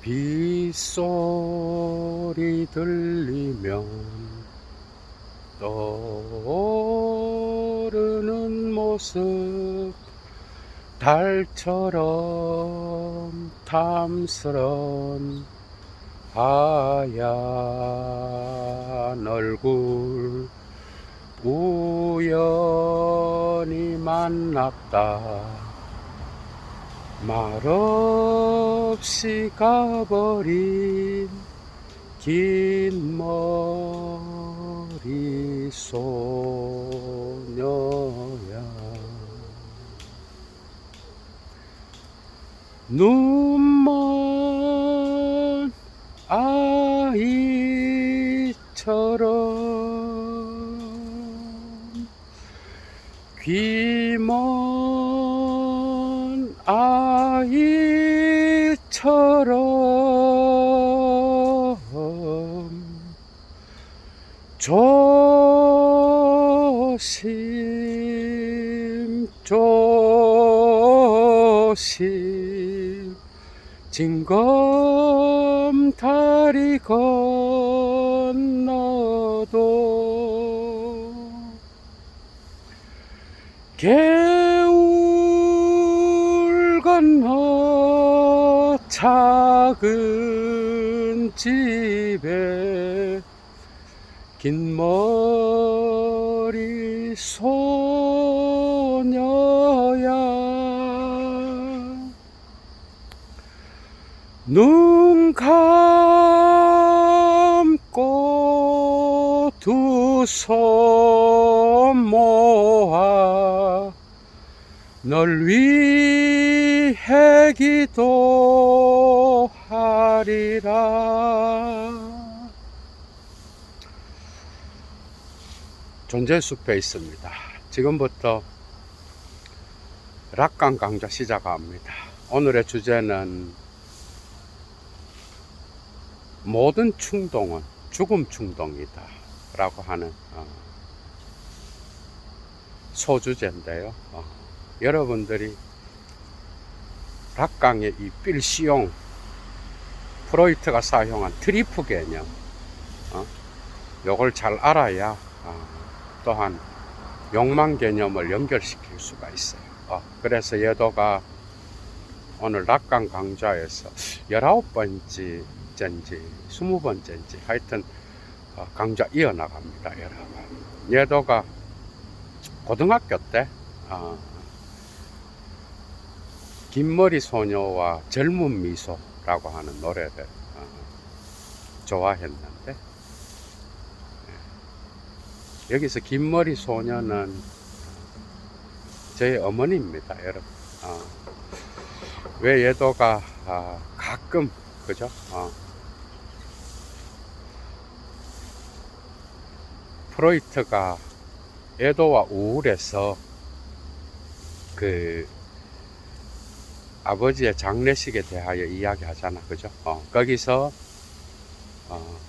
빗소리 들리면 떠오르는 모습 달처럼 탐스런 하얀 얼굴 우연히 만났다 말없이 가버린 긴 머리 소녀야 눈먼 아이처럼 귀먼 아이처럼 조심 조심 징검다리 건너도 개울 건너 작은 집에 긴 머리 소녀야 눈 감고 두 손 모아 널 위해 기도하리라. 존재숲에 있습니다. 지금부터 락강 강좌 시작합니다. 오늘의 주제는 모든 충동은 죽음 충동이다 라고 하는 소주제인데요. 여러분들이 락강의 이 필시용 프로이트가 사용한 트리프 개념 요걸 잘 알아야 또한 욕망 개념을 연결시킬 수가 있어요. 그래서 예도가 오늘 락강 강좌에서 19번째인지 20번째인지 하여튼 강좌 이어나갑니다. 여러분, 예도가 고등학교 때 긴머리 소녀와 젊은 미소라고 하는 노래를 좋아했는데, 여기서 긴머리 소녀는 저희 어머니입니다. 여러분, 왜 예도가 가끔 그죠? 프로이트가 애도와 우울에서 그 아버지의 장례식에 대하여 이야기하잖아, 그죠? 거기서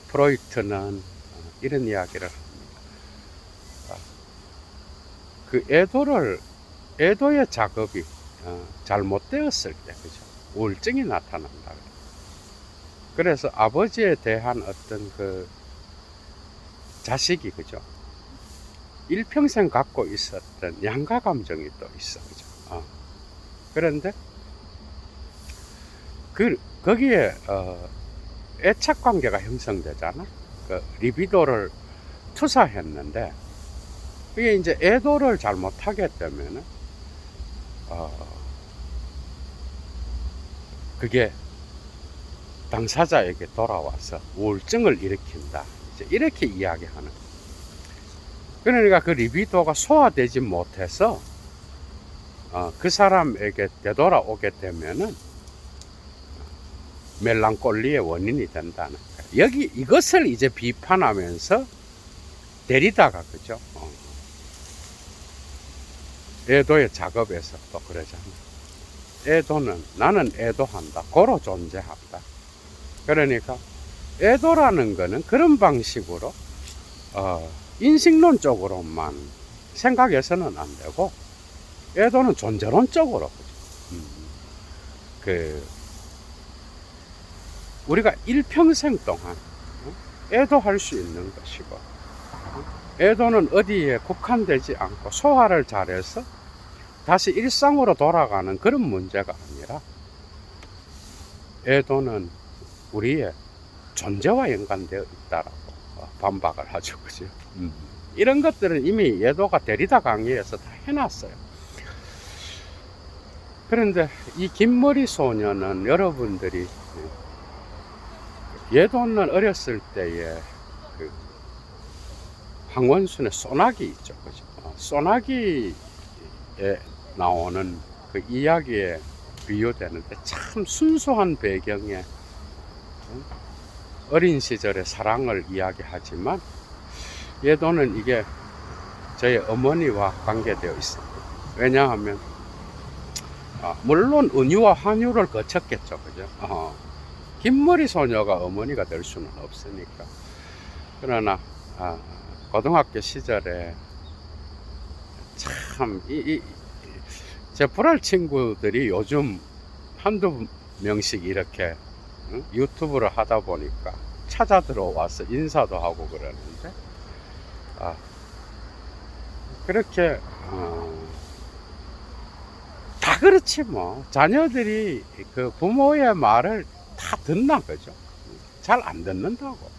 프로이트는 이런 이야기를 합니다. 그 애도의 작업이 잘못되었을 때, 그죠? 우울증이 나타난다. 그래서 아버지에 대한 어떤 그 자식이, 그죠? 일평생 갖고 있었던 양가 감정이 또 있어, 그죠? 그런데 거기에 애착 관계가 형성되잖아. 그 리비도를 투사했는데 그게 이제 애도를 잘못하게 되면은 그게 당사자에게 돌아와서 우울증을 일으킨다. 이제 이렇게 이야기하는. 그러니까 그 리비도가 소화되지 못해서 그 사람에게 되돌아오게 되면은 멜랑콜리의 원인이 된다는 거예요. 여기 이것을 이제 비판하면서 데리다가, 그죠? 애도의 작업에서 또 그러잖아. 애도는 나는 애도한다. 고로 존재한다. 그러니까 애도라는 거는 그런 방식으로 인식론적으로만 생각해서는 안 되고, 애도는 존재론적으로 그 우리가 일평생 동안 애도할 수 있는 것이고, 애도는 어디에 국한되지 않고 소화를 잘해서 다시 일상으로 돌아가는 그런 문제가 아니라, 애도는 우리의 존재와 연관되어 있다라고 반박을 하죠. 그죠? 이런 것들은 이미 예도가 데리다 강의에서 다 해놨어요. 그런데 이 긴머리 소녀는 여러분들이 예도는 어렸을 때에 그 황원순의 소나기 있죠. 그죠? 소나기에 나오는 그 이야기에 비유되는데 참 순수한 배경에 어린 시절의 사랑을 이야기하지만 예도는 이게 저희 어머니와 관계되어 있습니다. 왜냐하면 물론 은유와 환유를 거쳤겠죠. 그죠? 긴머리 소녀가 어머니가 될 수는 없으니까. 그러나 고등학교 시절에 참 제 불알 친구들이 요즘 한두 명씩 이렇게 유튜브를 하다 보니까 찾아 들어와서 인사도 하고 그러는데, 그렇게 다 그렇지 뭐. 자녀들이 그 부모의 말을 다 듣나, 그죠? 잘 안 듣는다고.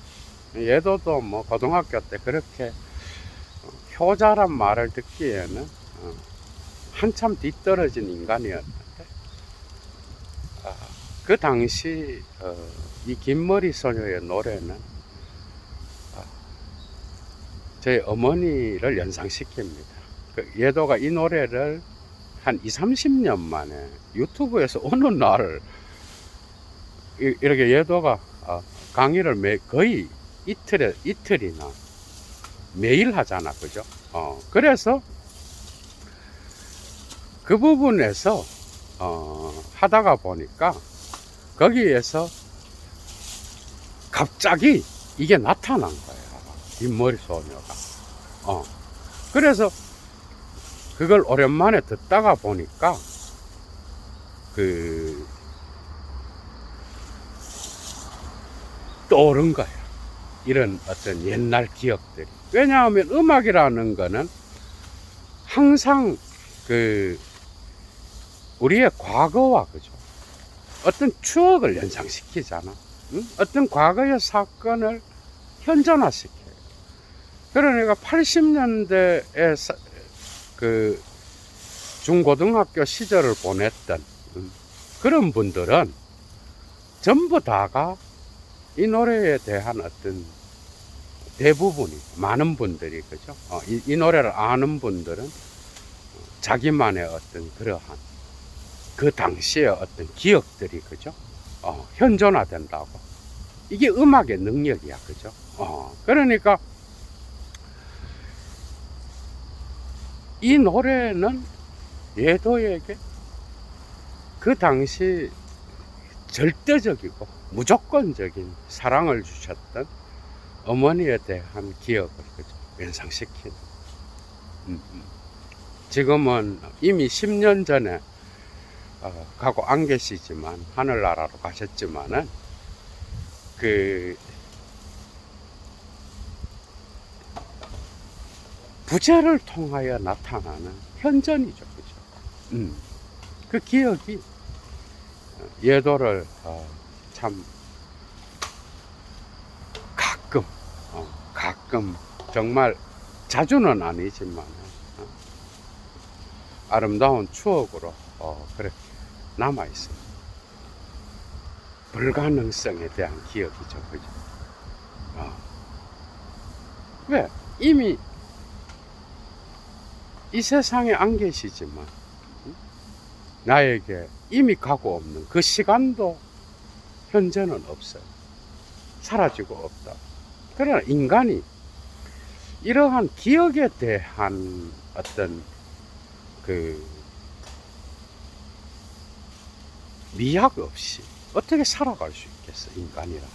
얘도 뭐 고등학교 때 그렇게 효자란 말을 듣기에는 한참 뒤떨어진 인간이었는데, 그 당시 이 긴머리 소녀의 노래는 저희 어머니를 연상시킵니다. 그 예도가 이 노래를 한 20-30년 만에 유튜브에서 어느 날 이렇게 예도가 강의를 거의 이틀이나 매일 하잖아. 그죠? 그래서 그 부분에서 하다가 보니까 거기에서 갑자기 이게 나타난 거야. 긴머리 소녀가. 그래서 그걸 오랜만에 듣다가 보니까 떠오른 거야. 이런 어떤 옛날 기억들이. 왜냐하면 음악이라는 거는 항상 우리의 과거와, 그죠? 어떤 추억을 연상시키잖아. 응? 어떤 과거의 사건을 현존화시켜요. 그러니까 80년대에 그 중고등학교 시절을 보냈던 그런 분들은 전부 다가 이 노래에 대한 어떤 대부분이, 많은 분들이, 그죠? 이 노래를 아는 분들은 자기만의 어떤 그러한 그 당시의 어떤 기억들이, 그죠? 현존화된다고. 이게 음악의 능력이야. 그죠? 그러니까 이 노래는 예도에게 그 당시 절대적이고 무조건적인 사랑을 주셨던 어머니에 대한 기억을, 그죠? 연상시키는. 지금은 이미 10년 전에 가고 안 계시지만, 하늘나라로 가셨지만은, 부재를 통하여 나타나는 현전이죠. 그죠? 그 기억이 예도를 참 가끔 정말 자주는 아니지만 아름다운 추억으로 그렇게 남아 있습니다. 불가능성에 대한 기억이죠. 그죠? 왜? 이미 이 세상에 안 계시지만 나에게 이미 가고 없는 그 시간도 현재는 없어요. 사라지고 없다. 그러나 인간이 이러한 기억에 대한 어떤 미학 없이 어떻게 살아갈 수 있겠어, 인간이라.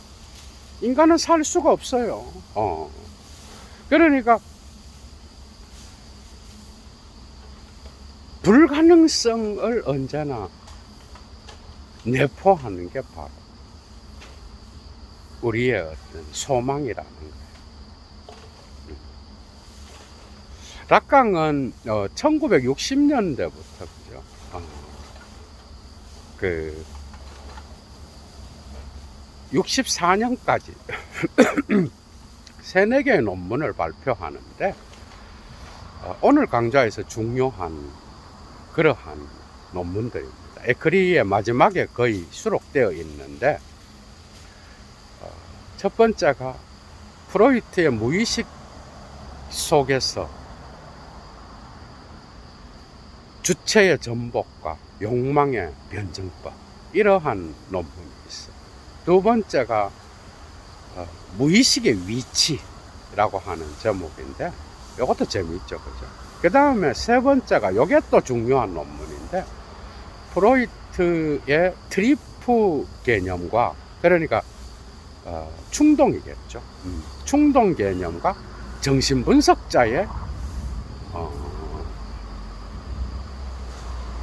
인간은 살 수가 없어요. 그러니까 불가능성을 언제나 내포하는 게 바로 우리의 어떤 소망이라는 거예요. 락강은 1960년대부터 그죠? 그 64년까지 세네 개의 논문을 발표하는데 오늘 강좌에서 중요한 그러한 논문들입니다. 에크리의 마지막에 거의 수록되어 있는데 첫 번째가 프로이트의 무의식 속에서 주체의 전복과 욕망의 변증법, 이러한 논문이 있어요. 두 번째가 무의식의 위치라고 하는 제목인데 이것도 재미있죠, 그죠? 그 다음에 세 번째가 이게 또 중요한 논문인데 프로이트의 트리프 개념과, 그러니까 충동이겠죠. 충동 개념과 정신분석자의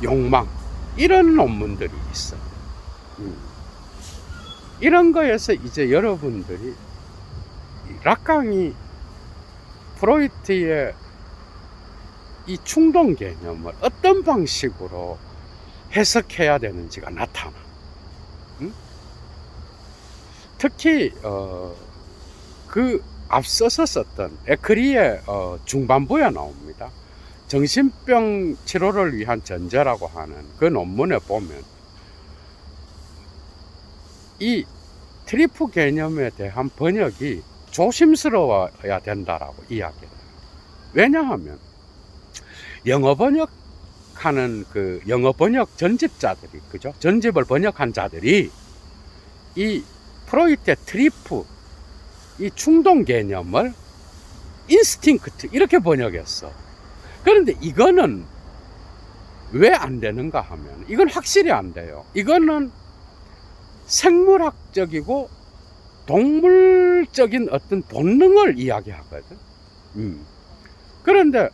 욕망, 이런 논문들이 있어요. 이런 거에서 이제 여러분들이 락강이 프로이트의 이 충동 개념을 어떤 방식으로 해석해야 되는지가 나타나. 특히 그 앞서서 썼던 에크리의 중반부에 나옵니다. 정신병 치료를 위한 전제라고 하는 그 논문에 보면 이 트리프 개념에 대한 번역이 조심스러워야 된다라고 이야기를 해요. 왜냐하면 영어 번역하는 그 영어 번역 전집자들이, 그죠? 전집을 번역한 자들이 이 프로이트의 트리프, 이 충동 개념을 인스팅크트 이렇게 번역했어. 그런데 이거는 왜 안 되는가 하면 이건 확실히 안 돼요. 이거는 생물학적이고 동물적인 어떤 본능을 이야기하거든. 그런데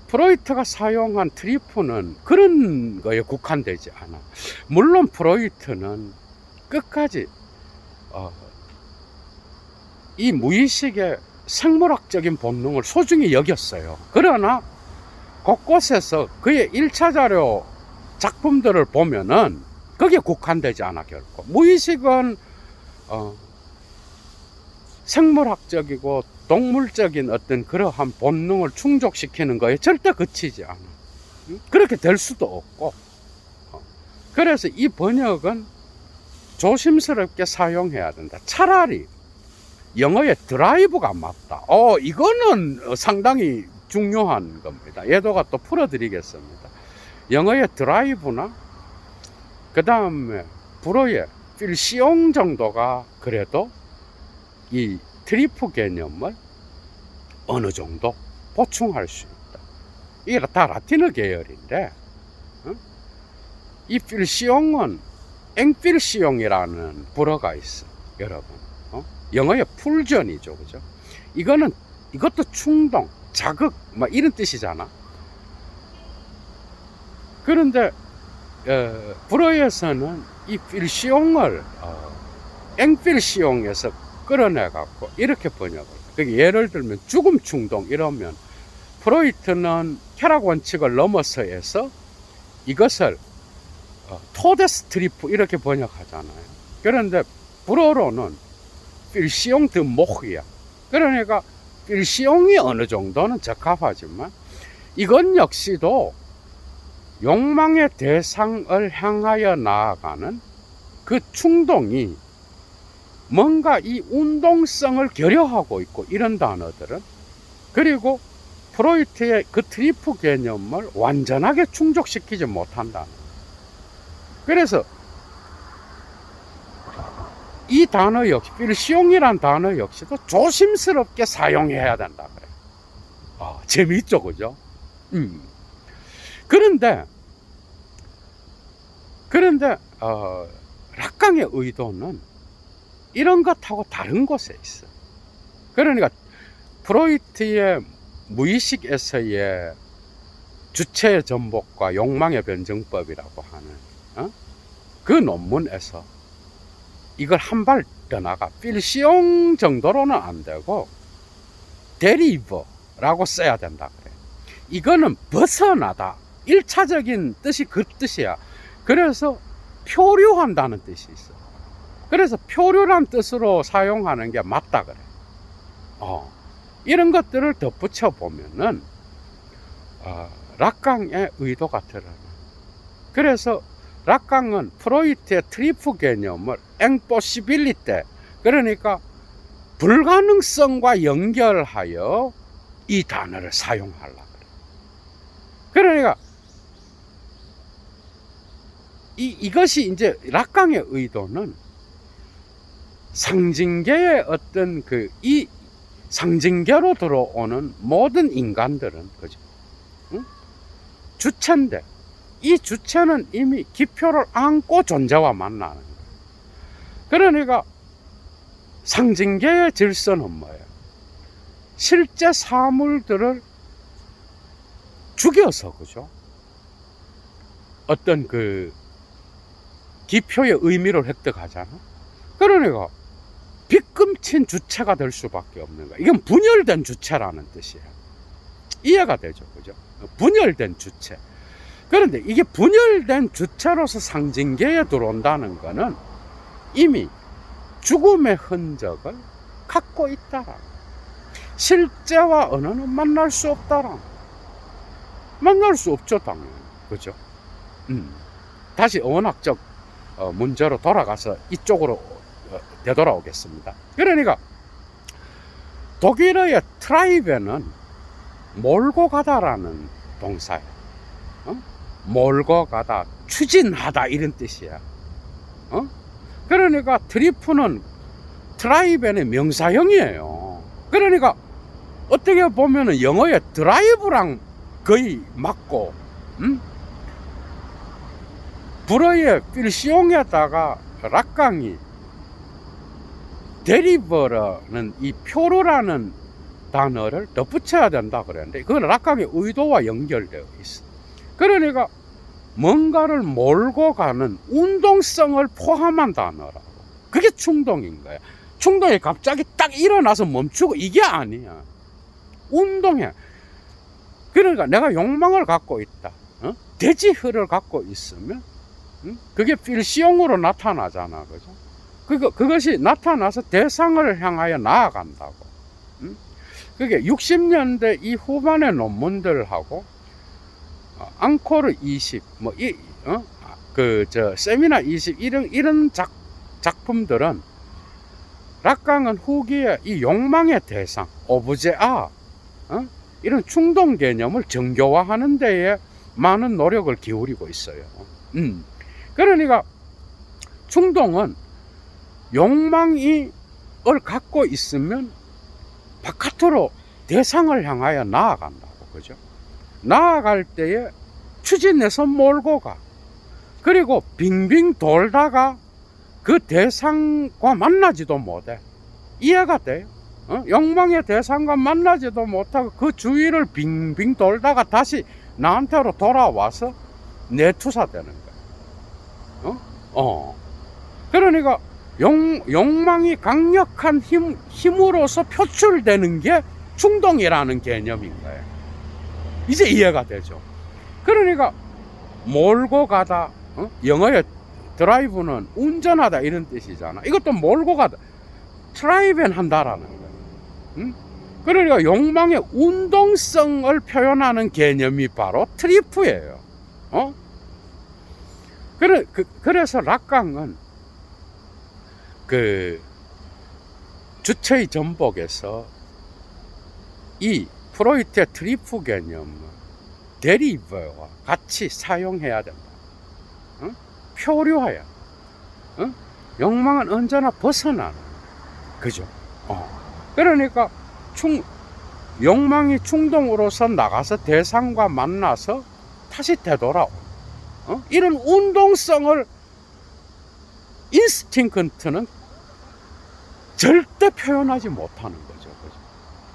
프로이트가 사용한 트리프는 그런 거에 국한되지 않아. 물론 프로이트는 끝까지 이 무의식의 생물학적인 본능을 소중히 여겼어요. 그러나 곳곳에서 그의 1차 자료 작품들을 보면은 거기에 국한되지 않아. 결코 무의식은 생물학적이고 동물적인 어떤 그러한 본능을 충족시키는 거에 절대 그치지 않아. 그렇게 될 수도 없고. 그래서 이 번역은 조심스럽게 사용해야 된다. 차라리 영어의 드라이브가 맞다. 이거는 상당히 중요한 겁니다. 예도가 또 풀어드리겠습니다. 영어의 드라이브나 그 다음에 불어의 필시용 정도가 그래도 이 트리프 개념을 어느 정도 보충할 수 있다. 이게 다 라틴어 계열인데 이 필시용은 앵필시용이라는 불어가 있어, 여러분. 영어의 풀전이죠, 그죠? 이것도 충동, 자극, 막 이런 뜻이잖아. 그런데 불어에서는 이 필시용을 앵필시용에서 끌어내갖고 이렇게 번역을. 그러니까 예를 들면 죽음 충동 이러면 프로이트는 쾌락 원칙을 넘어서해서 이것을 토데스 트리프 이렇게 번역하잖아요. 그런데 불어로는 필시용 드 모히야. 그러니까 필시용이 어느 정도는 적합하지만 이건 역시도 욕망의 대상을 향하여 나아가는 그 충동이 뭔가 이 운동성을 결여하고 있고 이런 단어들은, 그리고 프로이트의 그 트리프 개념을 완전하게 충족시키지 못한다. 그래서 이 단어 역시, 필시용이란 단어 역시도 조심스럽게 사용해야 된다 그래. 재미있죠, 그죠? 그런데 락강의 의도는 이런 것하고 다른 곳에 있어. 그러니까 프로이트의 무의식에서의 주체의 전복과 욕망의 변증법이라고 하는 그 논문에서 이걸 한 발 더 나가 필시용 정도로는 안 되고 데리버라고 써야 된다 그래. 이거는 벗어나다. 1차적인 뜻이 그 뜻이야. 그래서 표류한다는 뜻이 있어. 그래서 표류란 뜻으로 사용하는 게 맞다 그래. 이런 것들을 덧붙여 보면은 락강의 의도가 드러나. 그래서 락강은 프로이트의 트리프 개념을 impossibility, 그러니까 불가능성과 연결하여 이 단어를 사용하려고 그래. 그러니까 이것이 이제 락강의 의도는 상징계의 어떤 이 상징계로 들어오는 모든 인간들은, 그죠? 응? 주체인데, 이 주체는 이미 기표를 안고 존재와 만나는 거예요. 그러니까 상징계의 질서는 뭐예요? 실제 사물들을 죽여서, 그죠? 어떤 기표의 의미를 획득하잖아. 그러니까 빗금친 주체가 될 수밖에 없는 거야. 이건 분열된 주체라는 뜻이야. 이해가 되죠, 그죠? 분열된 주체. 그런데 이게 분열된 주체로서 상징계에 들어온다는 거는 이미 죽음의 흔적을 갖고 있다라. 실제와 언어는 만날 수 없다라. 만날 수 없죠, 당연히. 그죠? 다시 어원학적 문제로 돌아가서 이쪽으로 되돌아오겠습니다. 그러니까 독일어의 트라이베는 몰고 가다라는 동사예요. 몰고 가다, 추진하다 이런 뜻이야. 그러니까 트리프는 트라이벤의 명사형이에요. 그러니까 어떻게 보면은 영어의 드라이브랑 거의 맞고, 불어의 필시용에다가 락강이 데리버라는 이 표로라는 단어를 덧붙여야 된다 그랬는데, 그건 락강의 의도와 연결되어 있어. 그러니까 뭔가를 몰고 가는 운동성을 포함한 단어라고. 그게 충동인 거야. 충동이 갑자기 딱 일어나서 멈추고 이게 아니야. 운동해. 그러니까 내가 욕망을 갖고 있다, 대지흐를 갖고 있으면 그게 필시용으로 나타나잖아, 그죠? 그것이 나타나서 대상을 향하여 나아간다고. 그게 60년대 이 후반의 논문들하고 앙코르 20, 세미나 20 이런 작품들은 락강은 후기에 이 욕망의 대상, 오브제아, 이런 충동 개념을 정교화하는 데에 많은 노력을 기울이고 있어요. 그러니까 충동은 욕망을 갖고 있으면 바깥으로 대상을 향하여 나아간다고, 그죠? 나아갈 때에 추진해서 몰고 가. 그리고 빙빙 돌다가 그 대상과 만나지도 못해. 이해가 돼요? 욕망의 대상과 만나지도 못하고 그 주위를 빙빙 돌다가 다시 나한테로 돌아와서 내투사되는 거야. 그러니까 욕망이 강력한 힘으로서 표출되는 게 충동이라는 개념인 거예요. 이제 이해가 되죠? 그러니까 몰고 가다, 영어의 드라이브는 운전하다 이런 뜻이잖아. 이것도 몰고 가다, 트라이벤 한다라는 거예요. 그러니까 욕망의 운동성을 표현하는 개념이 바로 트리프예요. 그래서 락강은 주체의 전복에서 이 프로이트의 트리프 개념을 데리버와 같이 사용해야 된다. 표류하여. 욕망은 언제나 벗어나는, 그죠? 그러니까 욕망이 충동으로서 나가서 대상과 만나서 다시 되돌아오. 이런 운동성을 인스팅크트는 절대 표현하지 못하는 거죠.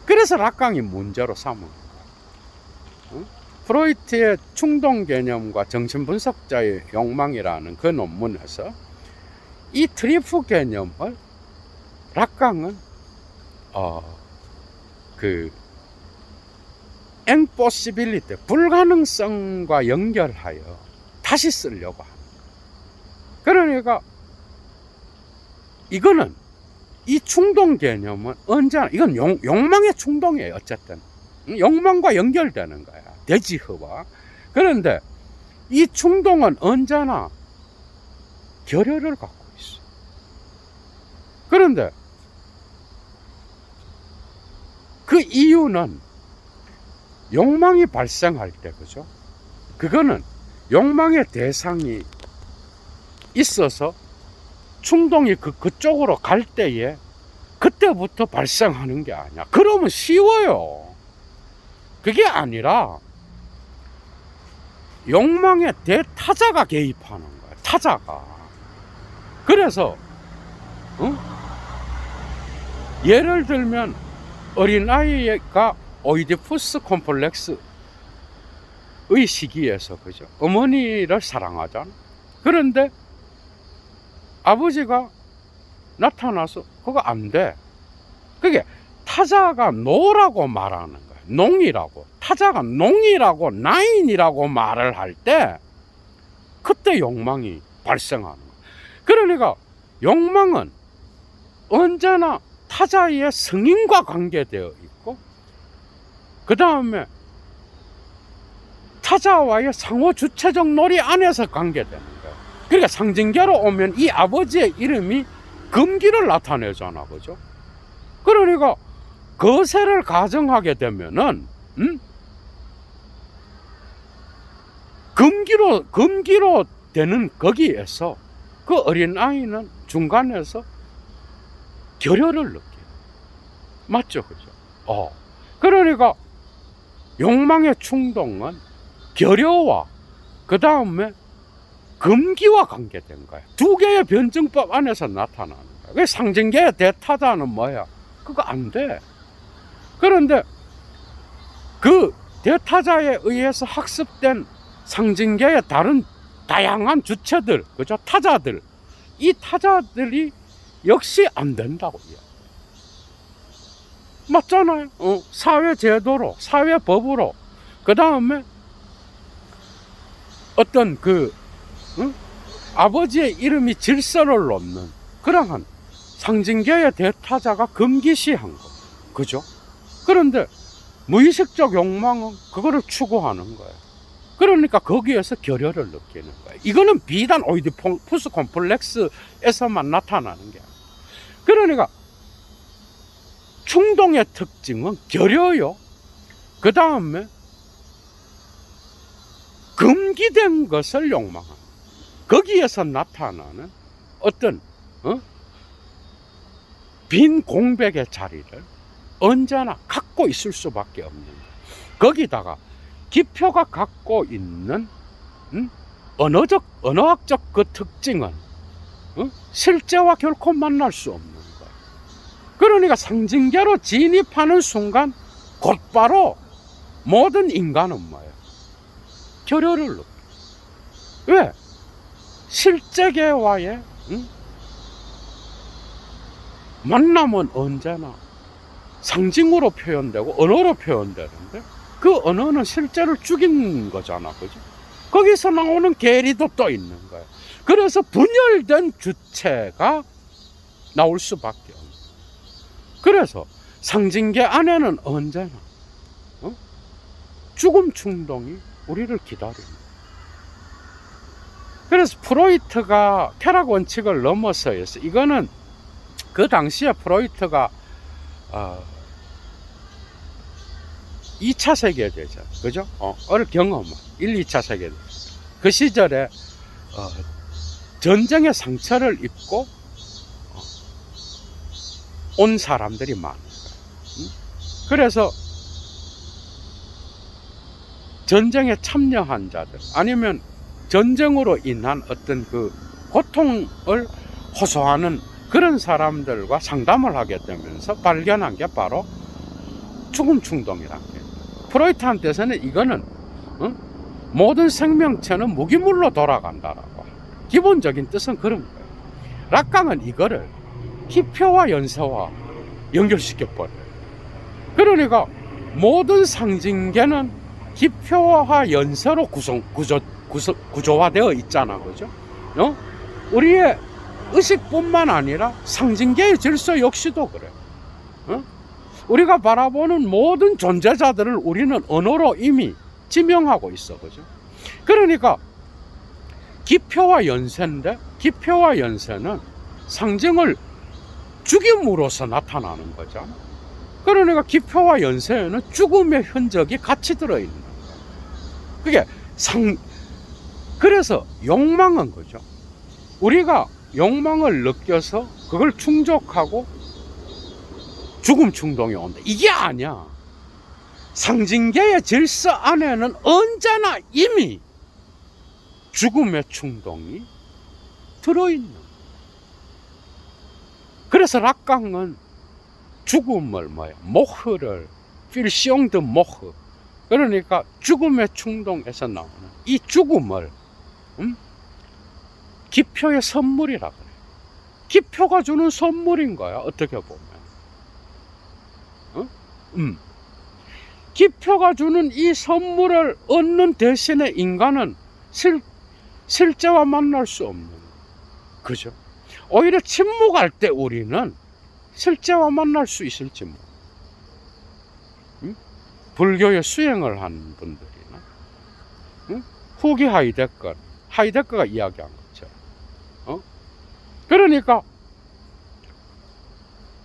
그래서 락강이 문제로 삼은 거예요. 프로이트의 충동 개념과 정신분석자의 욕망이라는 그 논문에서 이 트리프 개념을 락강은 그 impossibility, 불가능성과 연결하여 다시 쓰려고 합니다. 그러니까 이거는 이 충동 개념은 언제나 이건 욕망의 충동이에요. 어쨌든 욕망과 연결되는 거야. 대지흐와. 그런데 이 충동은 언제나 결여를 갖고 있어. 그런데 그 이유는 욕망이 발생할 때, 그죠? 그거는 욕망의 대상이 있어서 충동이 그쪽으로 갈 때에 그때부터 발생하는 게 아니야. 그러면 쉬워요. 그게 아니라 욕망의 대타자가 개입하는 거야. 타자가. 그래서 예를 들면 어린아이가 오이디푸스 콤플렉스의 시기에서, 그죠? 어머니를 사랑하잖아. 그런데 아버지가 나타나서 그거 안 돼. 그게 타자가 노라고 말하는 거야. 농이라고. 타자가 농이라고 나인이라고 말을 할 때 그때 욕망이 발생하는 거야. 그러니까 욕망은 언제나 타자의 성인과 관계되어 있고, 그 다음에 타자와의 상호 주체적 놀이 안에서 관계되는 거예요. 그러니까 상징계로 오면 이 아버지의 이름이 금기를 나타내잖아, 그죠? 그러니까 거세를 가정하게 되면은 금기로 되는 거기에서 그 어린아이는 중간에서 결여를 느껴요. 맞죠, 그죠? 그러니까 욕망의 충동은 결여와 그 다음에 금기와 관계된 거야. 두 개의 변증법 안에서 나타나는 거야. 그 상징계의 대타자는 뭐야? 그거 안 돼. 그런데 그 대타자에 의해서 학습된 상징계의 다른 다양한 주체들, 그죠? 타자들, 이 타자들이 역시 안 된다고 이야기해요. 맞잖아요. 사회 제도로, 사회 법으로, 그 다음에 어떤 아버지의 이름이 질서를 놓는 그러한 상징계의 대타자가 금기시한 거, 그죠? 그런데 무의식적 욕망은 그거를 추구하는 거예요. 그러니까 거기에서 결여를 느끼는 거예요. 이거는 비단 오이디푸스 콤플렉스에서만 나타나는 게 아니에요. 그러니까 충동의 특징은 결여요. 그 다음에 금기된 것을 욕망합니다. 거기에서 나타나는 어떤 빈 공백의 자리를 언제나 갖고 있을 수밖에 없는 거예요. 거기다가 기표가 갖고 있는 언어학적 그 특징은 실제와 결코 만날 수 없는 거예요. 그러니까 상징계로 진입하는 순간 곧바로 모든 인간은 뭐예요? 결여를 느껴요. 왜? 실제계와의 만남은 언제나 상징으로 표현되고 언어로 표현되는데 그 언어는 실제를 죽인 거잖아, 그죠? 거기서 나오는 계리도 또 있는 거예요. 그래서 분열된 주체가 나올 수밖에 없는 거예요. 그래서 상징계 안에는 언제나 죽음 충동이 우리를 기다립니다. 그래서 프로이트가 쾌락 원칙을 넘어서 해서 이거는 그 당시에 프로이트가 2차 세계대전, 그죠? 을 경험한 1, 2차 세계대전. 그 시절에 전쟁의 상처를 입고 온 사람들이 많은 거예요. 그래서 전쟁에 참여한 자들, 아니면 전쟁으로 인한 어떤 그 고통을 호소하는 그런 사람들과 상담을 하게 되면서 발견한 게 바로 죽음 충동이란 게, 프로이트한테서는 이거는 모든 생명체는 무기물로 돌아간다라고, 기본적인 뜻은 그런 거예요. 락강은 이거를 기표와 연세와 연결시켜버려요. 그러니까 모든 상징계는 기표와 연세로 구조화되어 있잖아. 그죠? 우리의 의식뿐만 아니라 상징계의 질서 역시도 그래. 우리가 바라보는 모든 존재자들을 우리는 언어로 이미 지명하고 있어. 그죠? 그러니까 기표와 연세인데, 기표와 연세는 상징을 죽임으로써 나타나는 거죠. 그러니까 기표와 연세에는 죽음의 흔적이 같이 들어있는 거예요. 그게 그래서 욕망은 거죠. 우리가 욕망을 느껴서 그걸 충족하고 죽음 충동이 온다. 이게 아니야. 상징계의 질서 안에는 언제나 이미 죽음의 충동이 들어있는 거예요. 그래서 락강은 죽음을 모흐를 필시옹 드 모흐, 그러니까 죽음의 충동에서 나오는 이 죽음을 기표의 선물이라 그래. 기표가 주는 선물인 거야, 어떻게 보면. 기표가 주는 이 선물을 얻는 대신에 인간은 실제와 만날 수 없는 거야. 그죠? 오히려 침묵할 때 우리는 실제와 만날 수 있을지 뭐. 불교의 수행을 한 분들이나 후기 하이데거가 이야기한 것처럼. 그러니까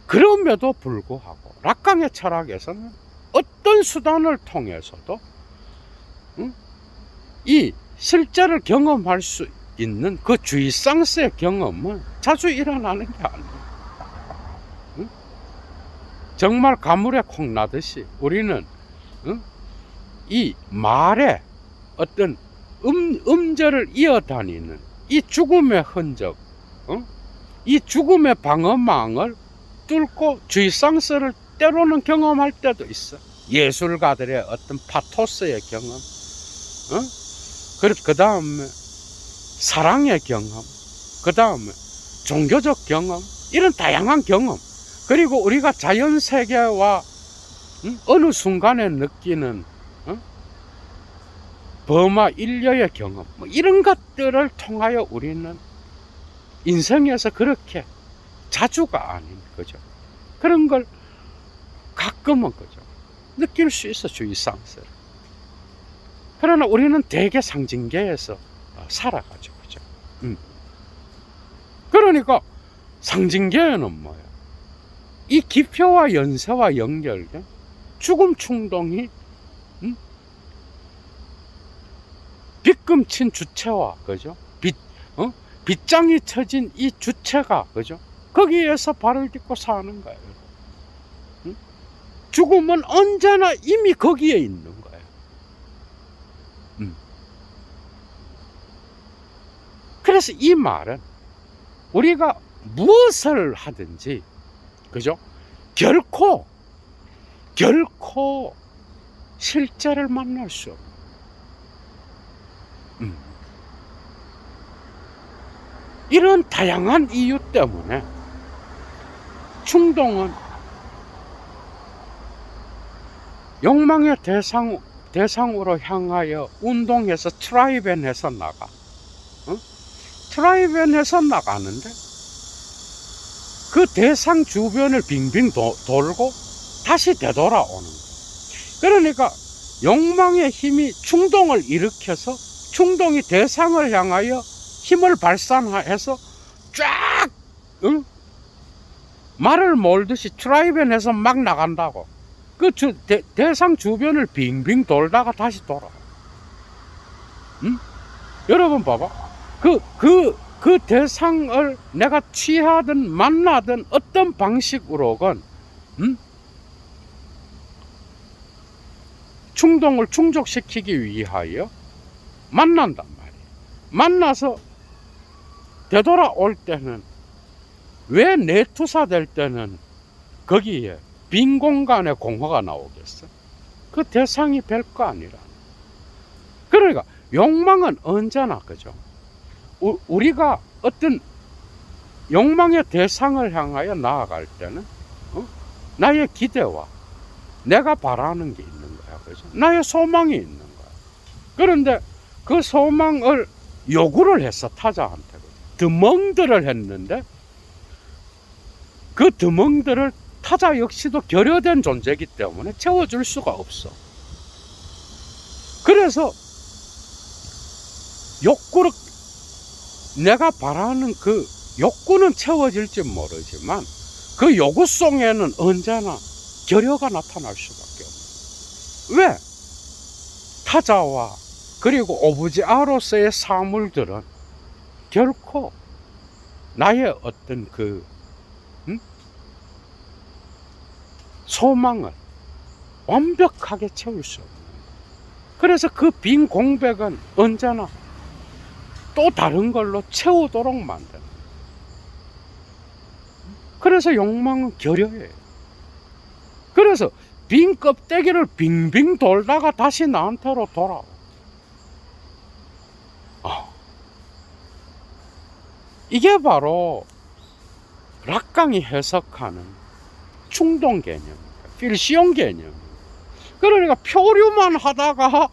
그럼에도 불구하고 락강의 철학에서는 어떤 수단을 통해서도 이 실제를 경험할 수 있는 그 주의상스의 경험은 자주 일어나는 게 아니에요. 정말 가물에 콩 나듯이 우리는 이 말에 어떤 음절을 이어다니는 이 죽음의 흔적, 이 죽음의 방어망을 뚫고 주의상스를 때로는 경험할 때도 있어. 예술가들의 어떤 파토스의 경험, 그 다음에 사랑의 경험, 그 다음에 종교적 경험, 이런 다양한 경험, 그리고 우리가 자연세계와 어느 순간에 느끼는 범화 인류의 경험, 이런 것들을 통하여 우리는 인생에서 그렇게 자주가 아닌 거죠. 그런 걸 가끔은 거죠. 느낄 수 있어, 주의상스를. 그러나 우리는 대개 상징계에서 살아가죠. 그죠? 그러니까 상징계에는 뭐예요? 이 기표와 연세와 연결된 죽음 충동이 빗금친 주체와, 그죠? 빗장이 쳐진 이 주체가, 그죠? 거기에서 발을 딛고 사는 거예요. 죽음은 언제나 이미 거기에 있는 거예요. 그래서 이 말은 우리가 무엇을 하든지, 그죠? 결코 실제를 만날 수 없는. 이런 다양한 이유 때문에 충동은 욕망의 대상으로 향하여 운동해서 트라이벤해서 나가. 트라이벤해서 나가는데 그 대상 주변을 빙빙 돌고 다시 되돌아오는 거예요. 그러니까 욕망의 힘이 충동을 일으켜서 충동이 대상을 향하여 힘을 발산해서 쫙 말을 몰듯이 트라이벤해서 막 나간다고. 그 대상 주변을 빙빙 돌다가 다시 돌아. 여러분 봐봐. 그 대상을 내가 취하든 만나든 어떤 방식으로건 충동을 충족시키기 위하여 만난단 말이에요. 만나서 되돌아올 때는, 왜 내투사될 때는 거기에 빈 공간에 공허가 나오겠어? 그 대상이 별거 아니라. 그러니까 욕망은 언제나, 그죠? 우리가 어떤 욕망의 대상을 향하여 나아갈 때는 나의 기대와 내가 바라는 게 있는 거야. 그죠? 나의 소망이 있는 거야. 그런데 그 소망을 요구를 했어, 타자한테. 드멍들을 했는데 그 드멍들을 타자 역시도 결여된 존재이기 때문에 채워줄 수가 없어. 그래서 욕구를, 내가 바라는 그 욕구는 채워질지 모르지만 그 요구송에는 언제나 결여가 나타날 수밖에 없는. 왜? 타자와 그리고 오브제아로서의 사물들은 결코 나의 어떤 그 소망을 완벽하게 채울 수 없는. 그래서 그 빈 공백은 언제나 또 다른 걸로 채우도록 만드는. 그래서 욕망은 결여해요. 그래서 빈 껍데기를 빙빙 돌다가 다시 나한테로 돌아와. 이게 바로 락강이 해석하는 충동 개념, 필시용 개념. 그러니까 표류만 하다가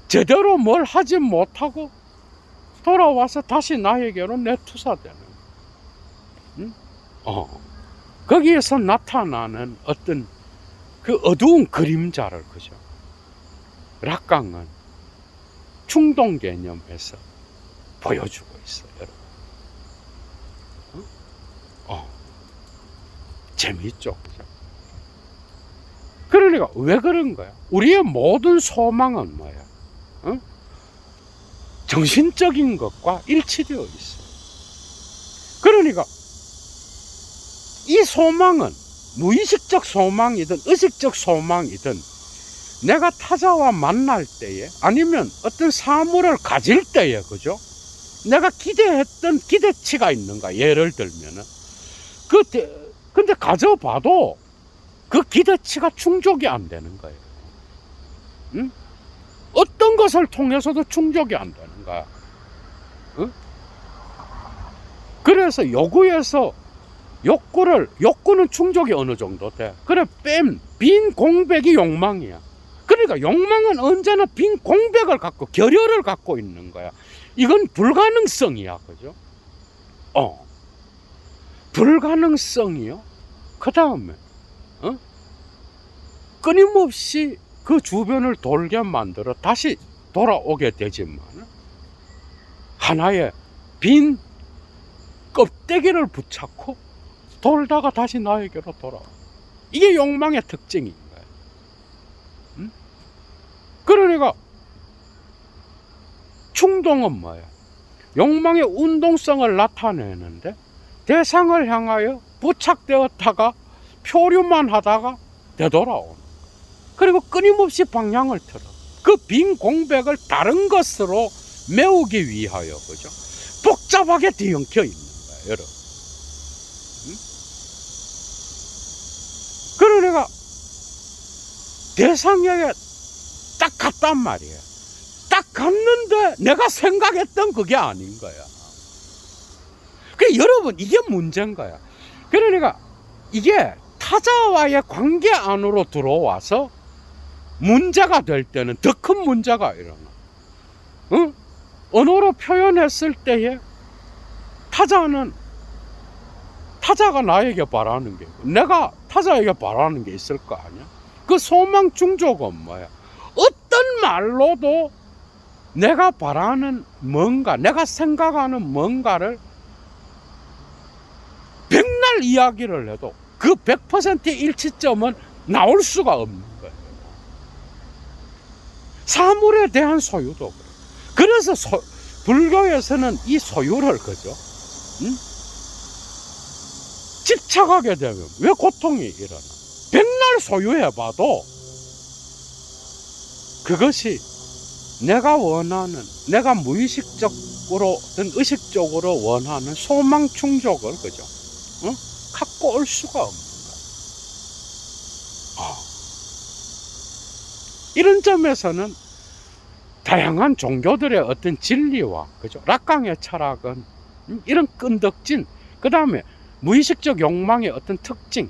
제대로 뭘 하지 못하고 돌아와서 다시 나에게로 내투사되는. 거기에서 나타나는 어떤 그 어두운 그림자를, 그죠? 락강은 충동 개념에서 보여주고 있어요, 여러분. 재미있죠, 그죠? 그러니까 왜 그런 거야? 우리의 모든 소망은 뭐야? 정신적인 것과 일치되어 있어요. 그러니까 이 소망은 무의식적 소망이든 의식적 소망이든 내가 타자와 만날 때에 아니면 어떤 사물을 가질 때에, 그죠? 내가 기대했던 기대치가 있는가? 예를 들면은 근데 가져봐도 그 기대치가 충족이 안 되는 거예요. 어떤 것을 통해서도 충족이 안 되는 거야. 그래서 욕구는 충족이 어느 정도 돼. 그래, 빈 공백이 욕망이야. 그러니까 욕망은 언제나 빈 공백을 갖고, 결여를 갖고 있는 거야. 이건 불가능성이야, 그죠? 불가능성이요. 그 다음에, 끊임없이 그 주변을 돌게 만들어 다시 돌아오게 되지만, 하나의 빈 껍데기를 붙잡고 돌다가 다시 나에게로 돌아와. 이게 욕망의 특징인 거야. 그러니까 충동은 뭐야? 욕망의 운동성을 나타내는데 대상을 향하여 부착되었다가 표류만 하다가 되돌아오는. 그리고 끊임없이 방향을 틀어. 그 빈 공백을 다른 것으로 메우기 위하여, 그죠? 복잡하게 뒤엉켜 있는 거야, 여러분. 그러니까 대상에게 딱 갔단 말이에요. 딱 갔는데 내가 생각했던 그게 아닌 거야. 여러분, 이게 문제인 거야. 그러니까 이게 타자와의 관계 안으로 들어와서 문제가 될 때는 더 큰 문제가 일어나. 언어로 표현했을 때에 타자가 나에게 바라는 게 있고 내가 타자에게 바라는 게 있을 거 아니야. 그 소망 충족은 뭐야? 어떤 말로도 내가 바라는 뭔가, 내가 생각하는 뭔가를 백날 이야기를 해도 그 100%의 일치점은 나올 수가 없는 거예요. 사물에 대한 소유도 그래. 그래서 불교에서는 이 소유를, 그죠? 집착하게 되면 왜 고통이 일어나? 백날 소유해봐도 그것이 내가 원하는, 내가 무의식적으로든 의식적으로 원하는 소망 충족을, 그죠? 갖고 올 수가 없는 거야. 이런 점에서는 다양한 종교들의 어떤 진리와, 그죠? 락강의 철학은 이런 끈덕진, 그 다음에 무의식적 욕망의 어떤 특징,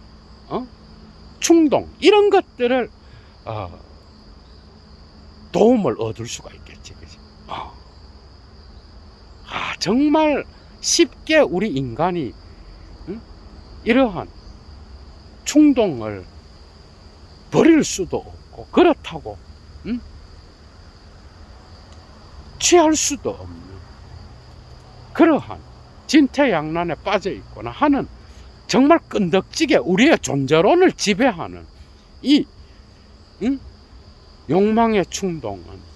충동, 이런 것들을 도움을 얻을 수가 있겠지. 그치? 정말 쉽게 우리 인간이 이러한 충동을 버릴 수도 없고, 그렇다고 취할 수도 없는 그러한 진퇴양난에 빠져 있거나 하는, 정말 끈덕지게 우리의 존재론을 지배하는 이 욕망의 충동은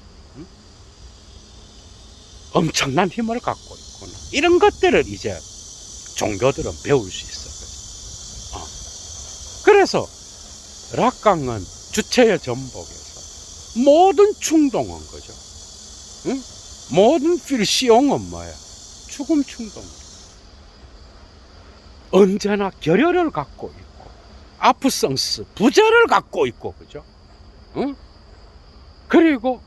엄청난 힘을 갖고 있구나. 이런 것들을 이제 종교들은 배울 수 있어. 그래서 락강은 주체의 전복에서 모든 충동은 그죠. 모든 필시용은 뭐야? 죽음 충동. 언제나 결여를 갖고 있고, 아프성스, 부재를 갖고 있고, 그죠? 그리고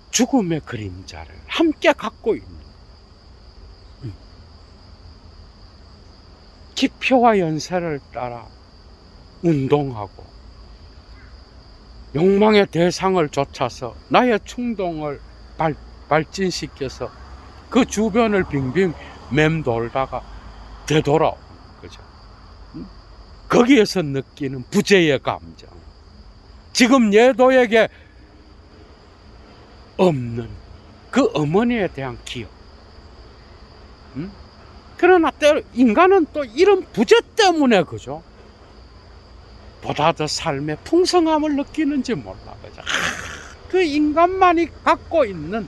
죽음의 그림자를 함께 갖고 있는, 기표와 연세를 따라 운동하고 욕망의 대상을 쫓아서 나의 충동을 발진시켜서 그 주변을 빙빙 맴돌다가 되돌아오는 거죠. 거기에서 느끼는 부재의 감정, 지금 예도에게 없는 그 어머니에 대한 기억. 그러나 때로 인간은 또 이런 부재 때문에 그죠, 보다 더 삶의 풍성함을 느끼는지 몰라. 그죠? 그 인간만이 갖고 있는,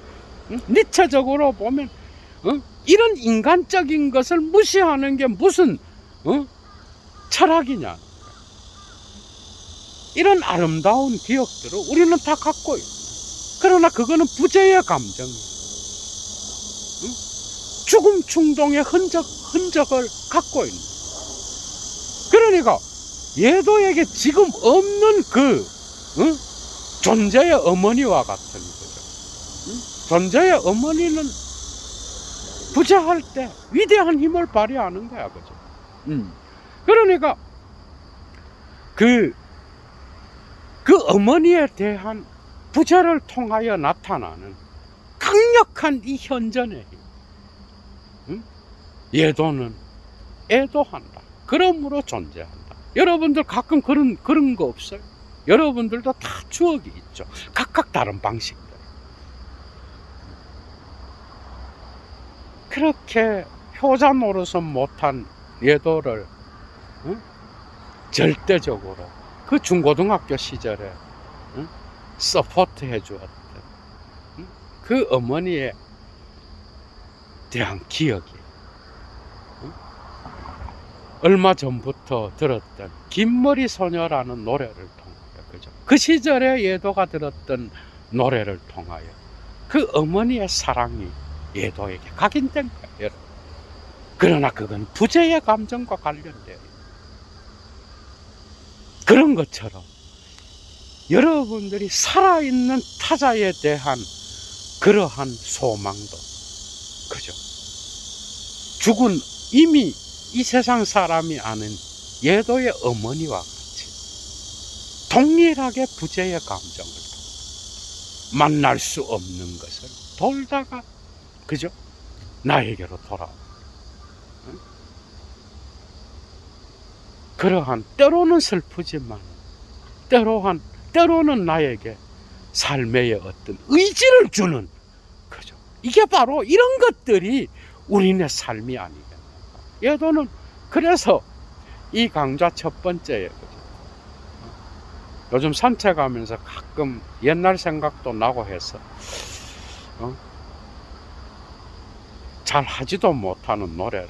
니체적으로 보면 이런 인간적인 것을 무시하는 게 무슨 철학이냐. 이런 아름다운 기억들을 우리는 다 갖고 있어. 그러나 그거는 부재의 감정이에요. 죽음 충동의 흔적을 갖고 있는. 그러니까 예도에게 지금 없는 그 존재의 어머니와 같은 거죠. 존재의 어머니는 부재할 때 위대한 힘을 발휘하는 거야, 그죠? 그러니까 그 어머니에 대한 부재를 통하여 나타나는 강력한 이 현전의 힘. 예도는 애도한다. 그러므로 존재한다. 여러분들 가끔 그런 거 없어요? 여러분들도 다 추억이 있죠. 각각 다른 방식들. 그렇게 효자 노릇은 못한 예도를 절대적으로 그 중고등학교 시절에 서포트 해주었던 그 어머니에 대한 기억이 얼마 전부터 들었던 긴머리 소녀라는 노래를 통하여, 그죠? 그 시절에 예도가 들었던 노래를 통하여 그 어머니의 사랑이 예도에게 각인된 거예요, 여러분. 그러나 그건 부재의 감정과 관련돼요. 그런 것처럼 여러분들이 살아있는 타자에 대한 그러한 소망도, 그죠? 죽은 이미 이 세상 사람이 아는 예도의 어머니와 같이 동일하게 부재의 감정을 만날 수 없는 것을 돌다가, 그죠? 나에게로 돌아오는 그러한, 때로는 슬프지만 때로는 나에게 삶의 어떤 의지를 주는, 그죠? 이게 바로 이런 것들이 우리네 삶이 아니겠나. 예도는 그래서 이 강좌 첫 번째에, 그죠? 요즘 산책하면서 가끔 옛날 생각도 나고 해서 잘 하지도 못하는 노래를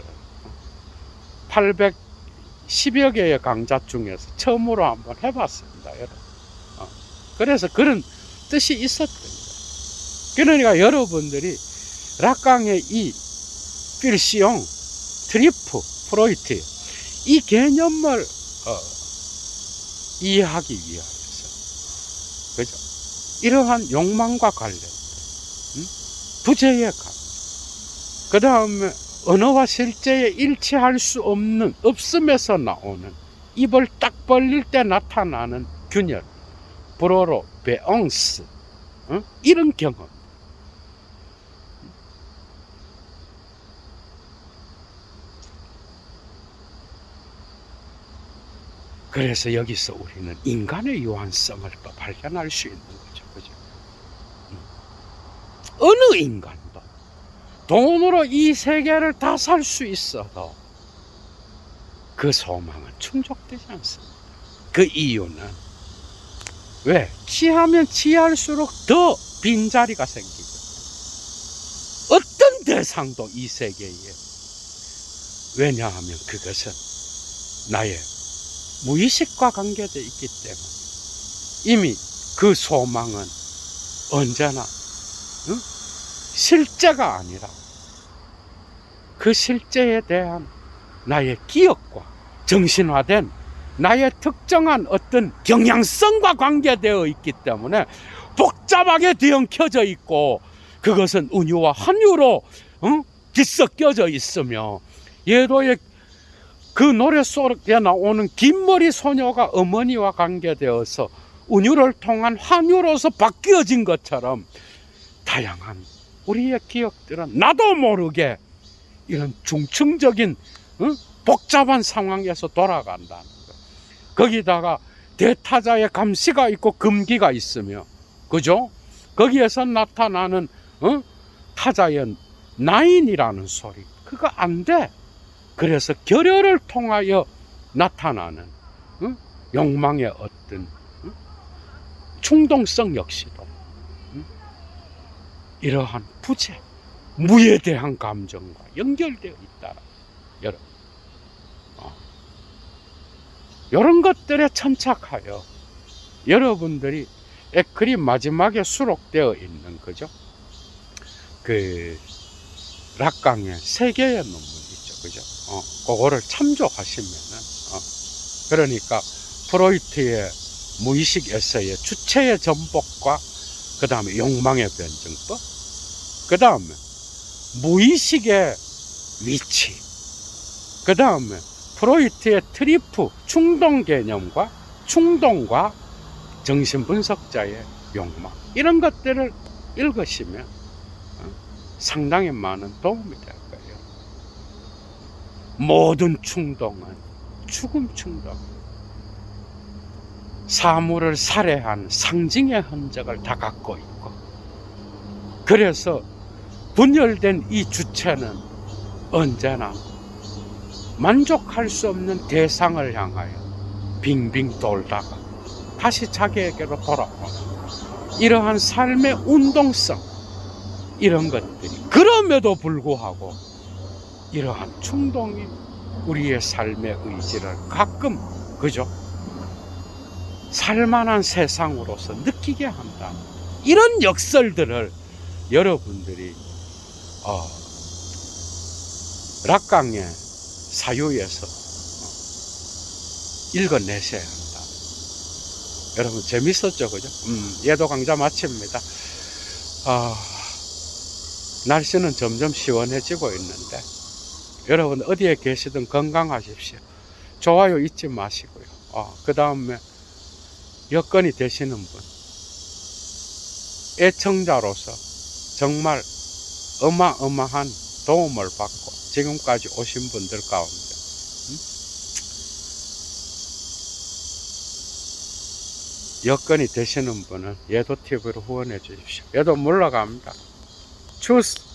810여 개의 강좌 중에서 처음으로 한번 해봤습니다, 여러분. 그래서 그런 뜻이 있었던 거예요. 그러니까 여러분들이 락강의 이 필시용, 트리프, 프로이트, 이 개념을 이해하기 위해서, 그죠? 이러한 욕망과 관련된 부재의 감정, 그 다음에 언어와 실제에 일치할 수 없는, 없음에서 나오는, 입을 딱 벌릴 때 나타나는 균열, 불어로 베엉스, 이런 경험. 그래서 여기서 우리는 인간의 유한성을 또 발견할 수 있는 거죠. 그죠? 어느 인간도 돈으로 이 세계를 다 살 수 있어도 그 소망은 충족되지 않습니다. 그 이유는 왜? 취하면 취할수록 더 빈자리가 생기죠. 어떤 대상도 이 세계에. 왜냐하면 그것은 나의 무의식과 관계되어 있기 때문에 이미 그 소망은 언제나 실제가 아니라 그 실제에 대한 나의 기억과 정신화된 나의 특정한 어떤 경향성과 관계되어 있기 때문에 복잡하게 뒤엉켜져 있고, 그것은 은유와 한유로 뒤섞여져 있으며, 예도의 그 노래 속에 나오는 긴머리 소녀가 어머니와 관계되어서 은유를 통한 한유로서 바뀌어진 것처럼 다양한 우리의 기억들은 나도 모르게 이런 중층적인 복잡한 상황에서 돌아간다는 거. 거기다가 대타자의 감시가 있고 금기가 있으며, 그죠? 거기에서 나타나는 타자의 나인이라는 소리, 그거 안 돼. 그래서 결여를 통하여 나타나는 욕망의 어떤 충동성 역시도 이러한 부재, 무에 대한 감정과 연결되어 있다. 여러분, 이런 것들에 천착하여 여러분들이 글이 마지막에 수록되어 있는, 그죠? 그 락강의 세 개의 논문 있죠, 그죠? 그거를 참조하시면은, 그러니까 프로이트의 무의식에서의 주체의 전복과 그 다음에 욕망의 변증법, 그 다음에 무의식의 위치, 그 다음에 프로이트의 트리프 충동 개념과 충동과 정신분석자의 욕망, 이런 것들을 읽으시면 상당히 많은 도움이 될 거예요. 모든 충동은 죽음 충동, 사물을 살해한 상징의 흔적을 다 갖고 있고, 그래서 분열된 이 주체는 언제나 만족할 수 없는 대상을 향하여 빙빙 돌다가 다시 자기에게로 돌아오는 이러한 삶의 운동성, 이런 것들이, 그럼에도 불구하고 이러한 충동이 우리의 삶의 의지를 가끔, 그죠? 살만한 세상으로서 느끼게 한다. 이런 역설들을 여러분들이 락강의 사유에서 읽어내셔야 한다. 여러분 재밌었죠, 그죠? 예도 강좌 마칩니다. 날씨는 점점 시원해지고 있는데 여러분 어디에 계시든 건강하십시오. 좋아요 잊지 마시고요. 그 다음에 여건이 되시는 분, 애청자로서 정말 어마어마한 도움을 받고 지금까지 오신 분들 가운데 여건이 되시는 분은 예도TV로 후원해 주십시오. 예도 물러갑니다. 추스.